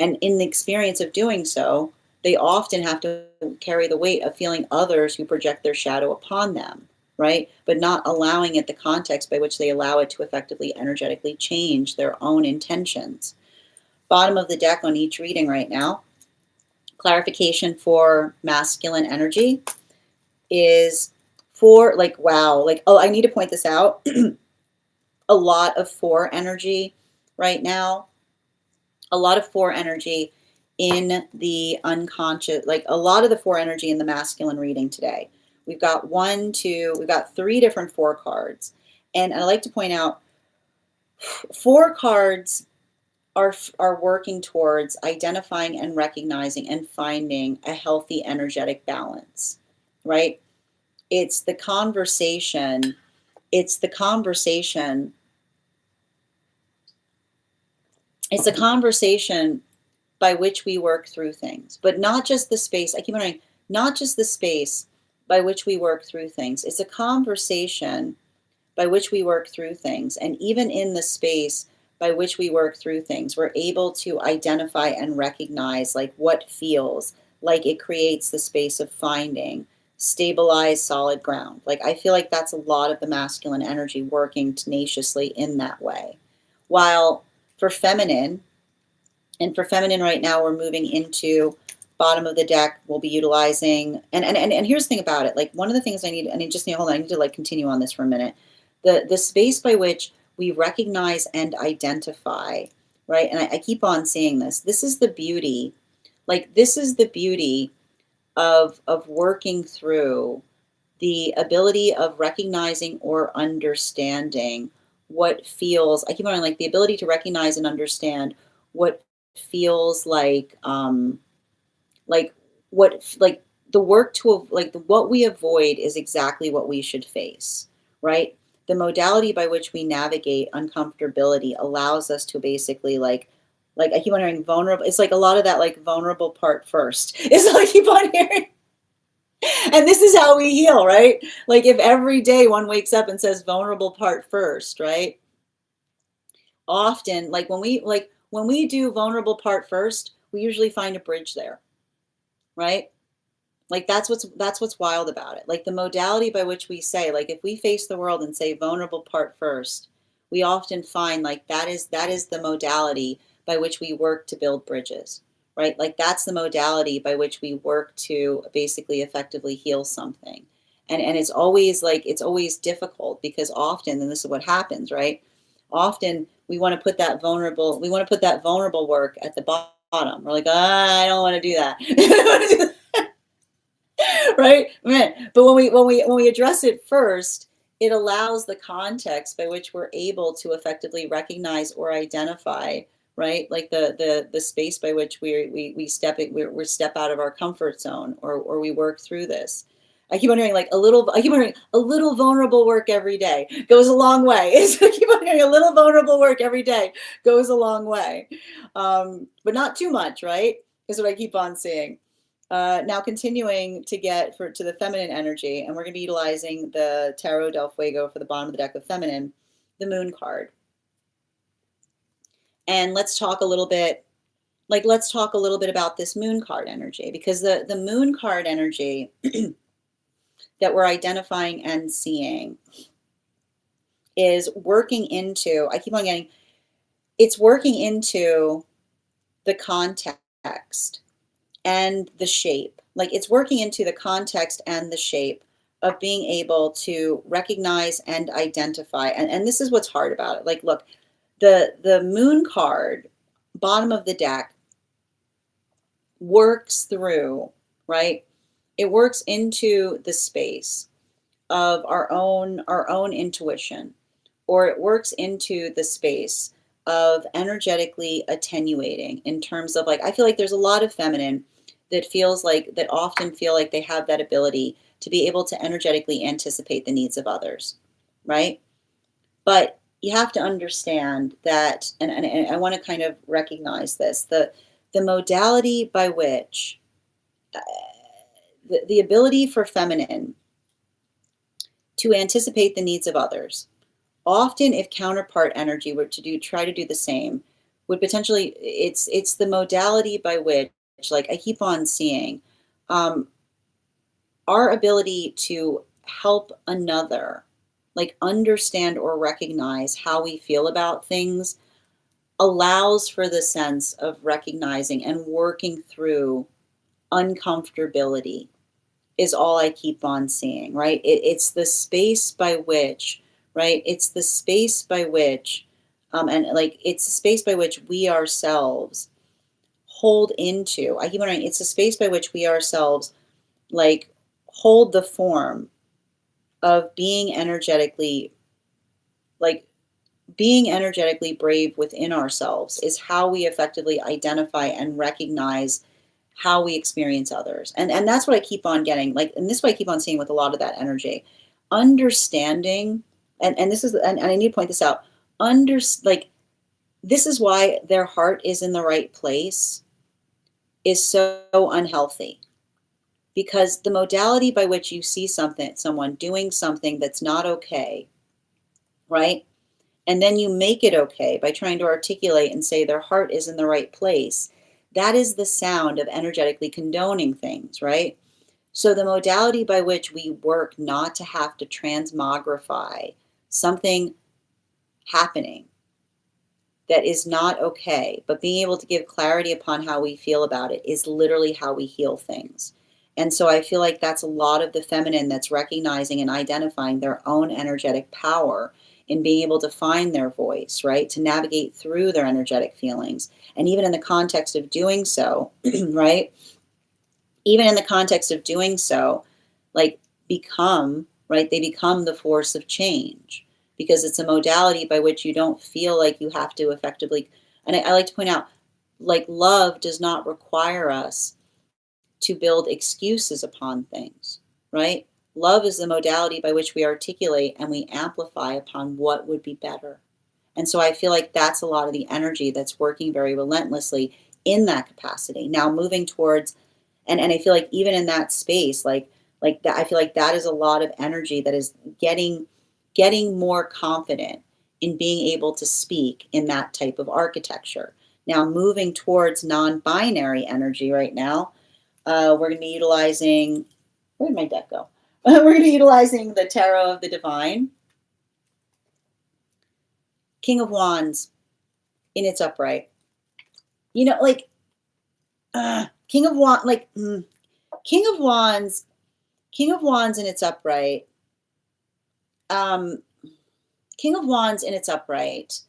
And in the experience of doing so, they often have to carry the weight of feeling others who project their shadow upon them, right? But not allowing it the context by which they allow it to effectively energetically change their own intentions. Bottom of the deck on each reading right now, clarification for masculine energy is for like, wow, like, oh, I need to point this out. A lot of four energy right now, a lot of four energy in the unconscious, like a lot of the four energy in the masculine reading today. We've got we've got three different four cards. And I like to point out, four cards are working towards identifying and recognizing and finding a healthy energetic balance, right? It's the conversation, it's the conversation, it's the conversation by which we work through things, but not just the space. I keep wondering, not just the space by which we work through things. It's a conversation by which we work through things. And even in the space by which we work through things, we're able to identify and recognize like what feels like it creates the space of finding stabilized, solid ground. Like I feel like that's a lot of the masculine energy working tenaciously in that way. While for feminine, and for feminine right now, we're moving into bottom of the deck. We'll be utilizing, and here's the thing about it. Like one of the things I just need, hold on, I need to like continue on this for a minute. The space by which we recognize and identify, right? And I keep on saying this. This is the beauty, like this is the beauty of working through the ability of recognizing or understanding what feels, I keep on like the ability to recognize and understand what feels like like the work to like what we avoid is exactly what we should face, right? The modality by which we navigate uncomfortability allows us to basically like I keep on hearing vulnerable. It's like a lot of that like vulnerable part first. It's like I keep on hearing. And this is how we heal, right? Like if every day one wakes up and says vulnerable part first, right? Often when we do vulnerable part first, we usually find a bridge there, right? Like that's what's wild about it. Like the modality by which we say, like if we face the world and say vulnerable part first, we often find like that is the modality by which we work to build bridges, right? Like that's the modality by which we work to basically effectively heal something. And it's always difficult because often, and this is what happens, right? Often we want to put that vulnerable work at the bottom. We're like, I don't want to do that. Right? But when we address it first, it allows the context by which we're able to effectively recognize or identify, right? Like the space by which we step out of our comfort zone, or we work through this. I keep wondering, I keep wondering, a little vulnerable work every day goes a long way. I keep wondering, a little vulnerable work every day goes a long way, but not too much, right? Is what I keep on seeing. Now continuing to get to the feminine energy, and we're going to be utilizing the Tarot del Fuego for the bottom of the deck of feminine, the Moon card. And let's talk a little bit about this Moon card energy, because the Moon card energy that we're identifying and seeing is working into, it's working into the context and the shape. Like it's working into the context and the shape of being able to recognize and identify. And this is what's hard about it. Like, look, the moon card, bottom of the deck, works through, right? It works into the space of our own intuition, or it works into the space of energetically attenuating, in terms of, like, I feel like there's a lot of feminine that feels like, that often feel like they have that ability to be able to energetically anticipate the needs of others, right? But you have to understand that, and I want to kind of recognize this, the modality by which the ability for feminine to anticipate the needs of others, often if counterpart energy were to try to do the same, would potentially, it's the modality by which, like I keep on seeing, um, our ability to help another, like, understand or recognize how we feel about things, allows for the sense of recognizing and working through uncomfortability, is all I keep on seeing, right? It's the space by which, right? It's the space by which, and like, it's the space by which we ourselves hold into. I keep wondering, it's the space by which we ourselves, like, hold the form of being energetically, like, being energetically brave within ourselves, is how we effectively identify and recognize how we experience others. And that's what I keep on getting, like, and this is what I keep on seeing with a lot of that energy. Understanding, and this is, and I need to point this out, like, this is why their heart is in the right place is so unhealthy. Because the modality by which you see someone doing something that's not okay, right? And then you make it okay by trying to articulate and say their heart is in the right place. That is the sound of energetically condoning things, right? So the modality by which we work not to have to transmogrify something happening that is not okay, but being able to give clarity upon how we feel about it, is literally how we heal things. And so I feel like that's a lot of the feminine that's recognizing and identifying their own energetic power in being able to find their voice, right? To navigate through their energetic feelings. And even in the context of doing so, right? Even in the context of doing so, like, become, right? They become the force of change, because it's a modality by which you don't feel like you have to effectively, and I like to point out, like, love does not require us to build excuses upon things, right? Love is the modality by which we articulate and we amplify upon what would be better. And so I feel like that's a lot of the energy that's working very relentlessly in that capacity. Now moving towards, and I feel like even in that space, like that, I feel like that is a lot of energy that is getting more confident in being able to speak in that type of architecture. Now moving towards non-binary energy right now, we're going to be utilizing, where did my deck go? We're going to be utilizing the Tarot of the Divine. King of Wands in its upright. You know, like, King of Wands, like, King of Wands, King of Wands in its upright. King of Wands in its upright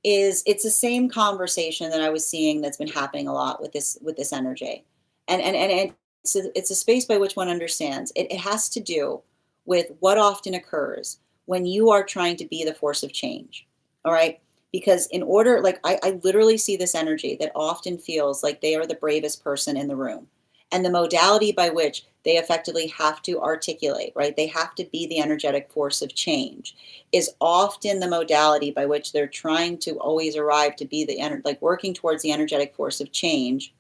it's the same conversation that I was seeing that's been happening a lot with this energy. And it's a space by which one understands it has to do with what often occurs when you are trying to be the force of change. All right. Because in order, like, I literally see this energy that often feels like they are the bravest person in the room. And the modality by which they effectively have to articulate, right? They have to be the energetic force of change, is often the modality by which they're trying to always arrive to be like, working towards the energetic force of change.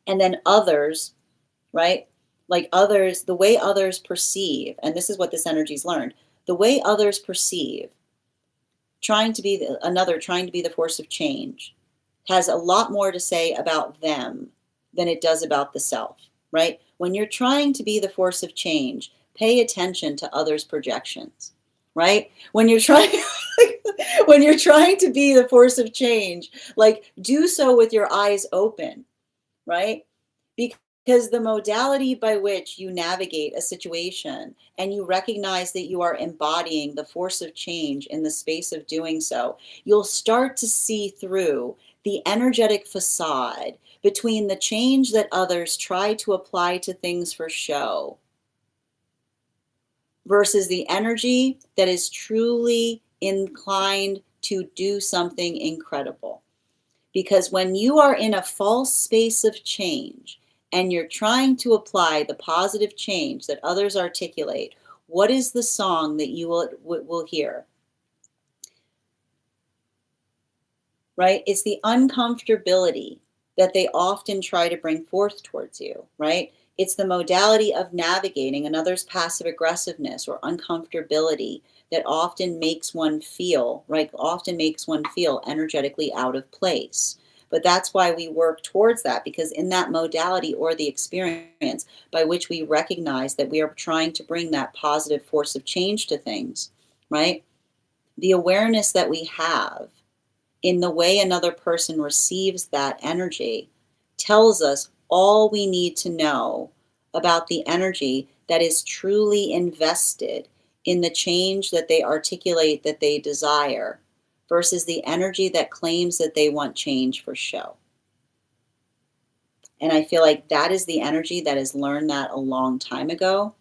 And then others, right? Like, others, the way others perceive, and this is what this energy's learned, the way others perceive trying to be trying to be the force of change has a lot more to say about them than it does about the self, right? When you're trying to be the force of change, pay attention to others' projections, right? When you're trying when you're trying to be the force of change, like, do so with your eyes open, right? Because the modality by which you navigate a situation and you recognize that you are embodying the force of change in the space of doing so, you'll start to see through the energetic facade between the change that others try to apply to things for show versus the energy that is truly inclined to do something incredible. Because when you are in a false space of change and you're trying to apply the positive change that others articulate, what is the song that you will hear? Right? It's the uncomfortability that they often try to bring forth towards you, right? It's the modality of navigating another's passive aggressiveness or uncomfortability that often makes one feel, right? Often makes one feel energetically out of place. But that's why we work towards that, because in that modality or the experience by which we recognize that we are trying to bring that positive force of change to things, right? The awareness that we have in the way another person receives that energy tells us all we need to know about the energy that is truly invested in the change that they articulate that they desire versus the energy that claims that they want change for show. And I feel like that is the energy that has learned that a long time ago.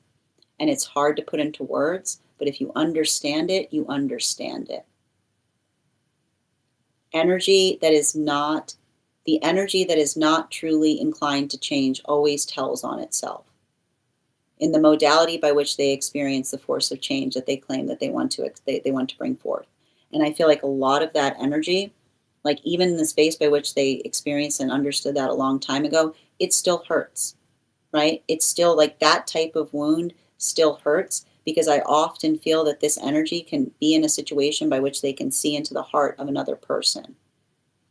And it's hard to put into words, but if you understand it, you understand it. Energy that is not, the energy that is not truly inclined to change always tells on itself in the modality by which they experience the force of change that they claim that they want to bring forth. And I feel like a lot of that energy, like even in the space by which they experienced and understood that a long time ago, it still hurts, right? It's still like that type of wound still hurts, because I often feel that this energy can be in a situation by which they can see into the heart of another person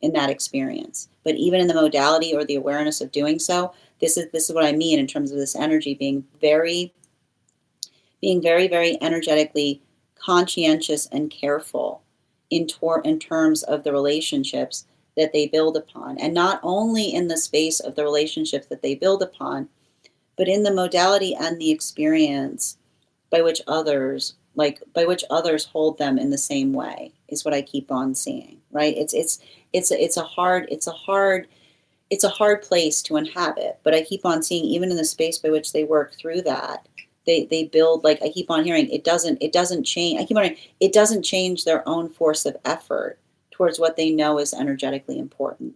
in that experience. But even in the modality or the awareness of doing so, this is what I mean in terms of this energy being very, very energetically conscientious and careful in terms of the relationships that they build upon. And not only in the space of the relationships that they build upon, but in the modality and the experience by which others hold them in the same way is what I keep on seeing, right? It's a hard place to inhabit, but I keep on seeing even in the space by which they work through that, they build, like I keep on hearing, it doesn't change. I keep on hearing it doesn't change their own force of effort towards what they know is energetically important.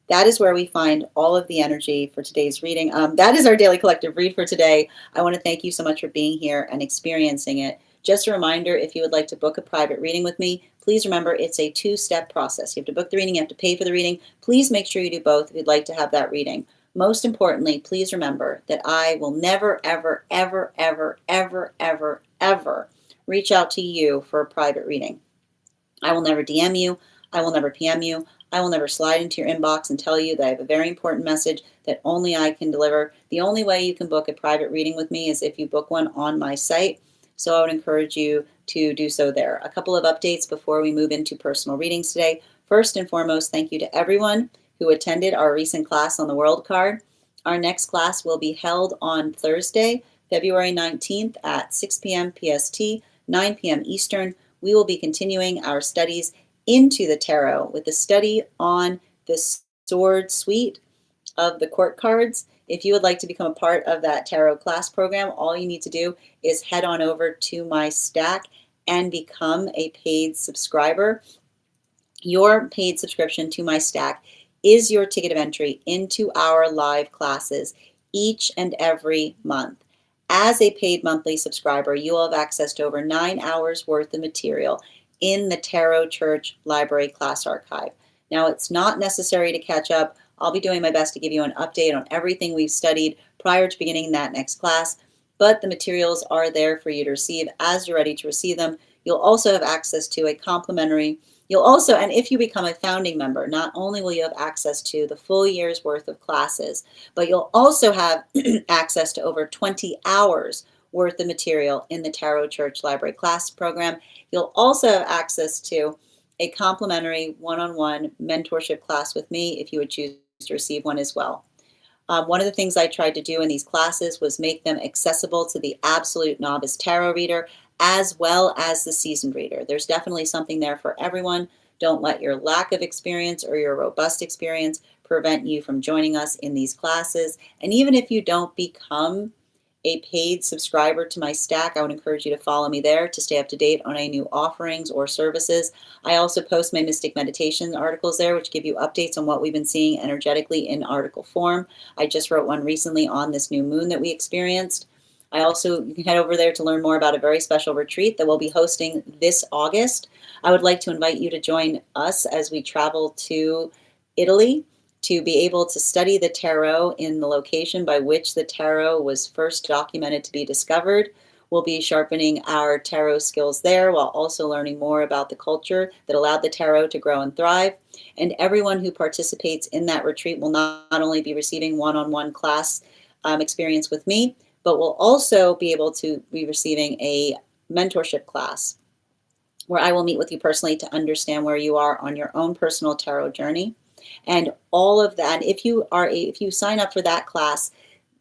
That is where we find all of the energy for today's reading. That is our daily collective read for today. I want to thank you so much for being here and experiencing it. Just a reminder, if you would like to book a private reading with me, please remember it's a two-step process. You have to book the reading, you have to pay for the reading. Please make sure you do both if you'd like to have that reading. Most importantly, please remember that I will never, ever, ever, ever, ever, ever, ever reach out to you for a private reading. I will never DM you. I will never PM you. I will never slide into your inbox and tell you that I have a very important message that only I can deliver. The only way you can book a private reading with me is if you book one on my site. So I would encourage you to do so there. A couple of updates before we move into personal readings today. First and foremost, thank you to everyone who attended our recent class on the World Card. Our next class will be held on Thursday, February 19th at 6 p.m. PST, 9 p.m. Eastern. We will be continuing our studies into the tarot with a study on the sword suite of the court cards. If you would like to become a part of that tarot class program, all you need to do is head on over to my stack and become a paid subscriber. Your paid subscription to my stack is your ticket of entry into our live classes each and every month. As a paid monthly subscriber, you will have access to over 9 hours worth of material in the Tarot Church Library Class Archive. Now, it's not necessary to catch up. I'll be doing my best to give you an update on everything we've studied prior to beginning that next class, but the materials are there for you to receive as you're ready to receive them. You'll also have access to a complimentary, and if you become a founding member, not only will you have access to the full year's worth of classes, but you'll also have access to over 20 hours worth of material in the Tarot Church Library class program. You'll also have access to a complimentary one-on-one mentorship class with me if you would choose to receive one as well. One of the things I tried to do in these classes was make them accessible to the absolute novice tarot reader as well as the seasoned reader. There's definitely something there for everyone. Don't let your lack of experience or your robust experience prevent you from joining us in these classes. And even if you don't become a paid subscriber to my stack, I would encourage you to follow me there to stay up to date on any new offerings or services. I also post my Mystic Meditation articles there, which give you updates on what we've been seeing energetically in article form. I just wrote one recently on this new moon that we experienced. You can head over there to learn more about a very special retreat that we'll be hosting this August. I would like to invite you to join us as we travel to Italy to be able to study the tarot in the location by which the tarot was first documented to be discovered. We'll be sharpening our tarot skills there while also learning more about the culture that allowed the tarot to grow and thrive. And everyone who participates in that retreat will not only be receiving one-on-one class experience with me, but will also be able to be receiving a mentorship class where I will meet with you personally to understand where you are on your own personal tarot journey. And all of that, if you sign up for that class,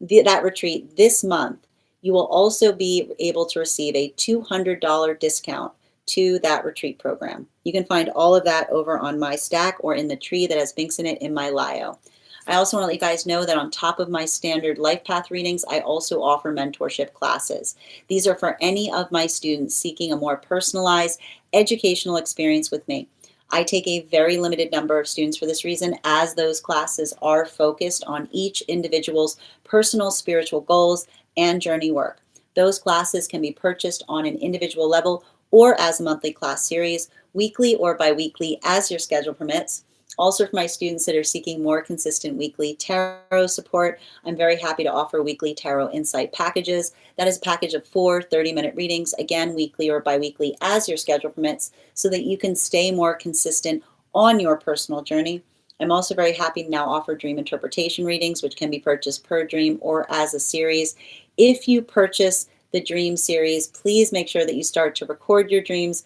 that retreat this month, you will also be able to receive a $200 discount to that retreat program. You can find all of that over on my stack or in the tree that has links in it in my bio. I also want to let you guys know that on top of my standard life path readings, I also offer mentorship classes. These are for any of my students seeking a more personalized educational experience with me. I take a very limited number of students for this reason, as those classes are focused on each individual's personal spiritual goals and journey work. Those classes can be purchased on an individual level or as a monthly class series, weekly or bi-weekly as your schedule permits. Also, for my students that are seeking more consistent weekly tarot support, I'm very happy to offer weekly tarot insight packages. That is a package of 4 30-minute readings, again, weekly or bi-weekly as your schedule permits, so that you can stay more consistent on your personal journey. I'm also very happy to now offer dream interpretation readings, which can be purchased per dream or as a series. If you purchase the dream series, please make sure that you start to record your dreams,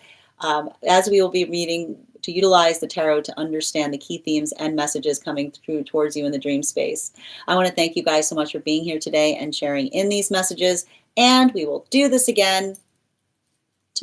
as we will be reading to utilize the tarot to understand the key themes and messages coming through towards you in the dream space. I want to thank you guys so much for being here today and sharing in these messages, and we will do this again